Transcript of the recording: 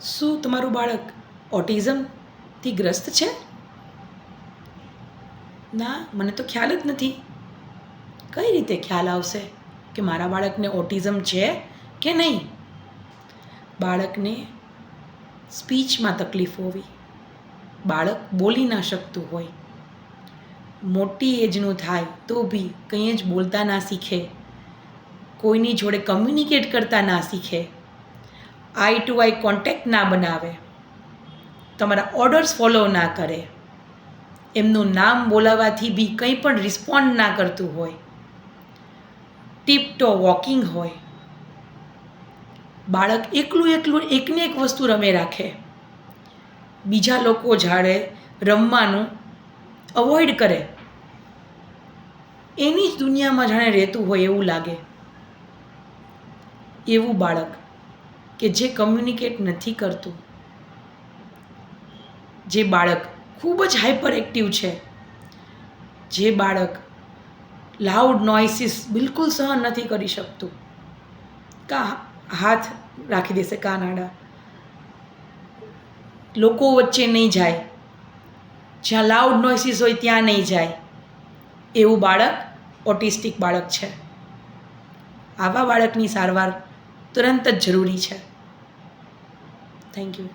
શું તમારું બાળક ઓટિઝમથી ગ્રસ્ત છે? ના, મને તો ખ્યાલ જ નથી. કઈ રીતે ખ્યાલ આવશે કે મારા બાળકને ઓટિઝમ છે કે નહીં? બાળકને સ્પીચમાં તકલીફ હોવી, બાળક બોલી ના શકતું હોય, મોટી એજનું થાય તો બી કંઈ જ બોલતા ના શીખે, કોઈની જોડે કમ્યુનિકેટ કરતા ના શીખે, આઈ ટુ આઈ કોન્ટેક્ટ ના બનાવે, તમારા ઓર્ડર્સ ફોલો ના કરે, એમનું નામ બોલાવવાથી બી કંઈ પણ રિસ્પોન્ડ ના કરતું હોય, ટીપટો વોકિંગ હોય, બાળક એકલું એકને એક વસ્તુ રમે રાખે, બીજા લોકો જાડે રમવાનું અવોઇડ કરે, એની જ દુનિયામાં જાણે રહેતું હોય એવું લાગે, એવું બાળક કે જે કમ્યુનિકેટ નથી કરતું, જે બાળક ખૂબ જ હાઈપર એક્ટિવ છે, જે બાળક લાઉડ નોઇસીસ બિલકુલ સહન નથી કરી શકતું, હાથ રાખી દેશે કાન આડા, લોકો વચ્ચે નહીં જાય, જ્યાં લાઉડ નોઇસીસ હોય ત્યાં નહીં જાય, એવું બાળક ઓટિસ્ટિક બાળક છે. આવા બાળકની સારવાર તુરંત જ જરૂરી છે. Thank you.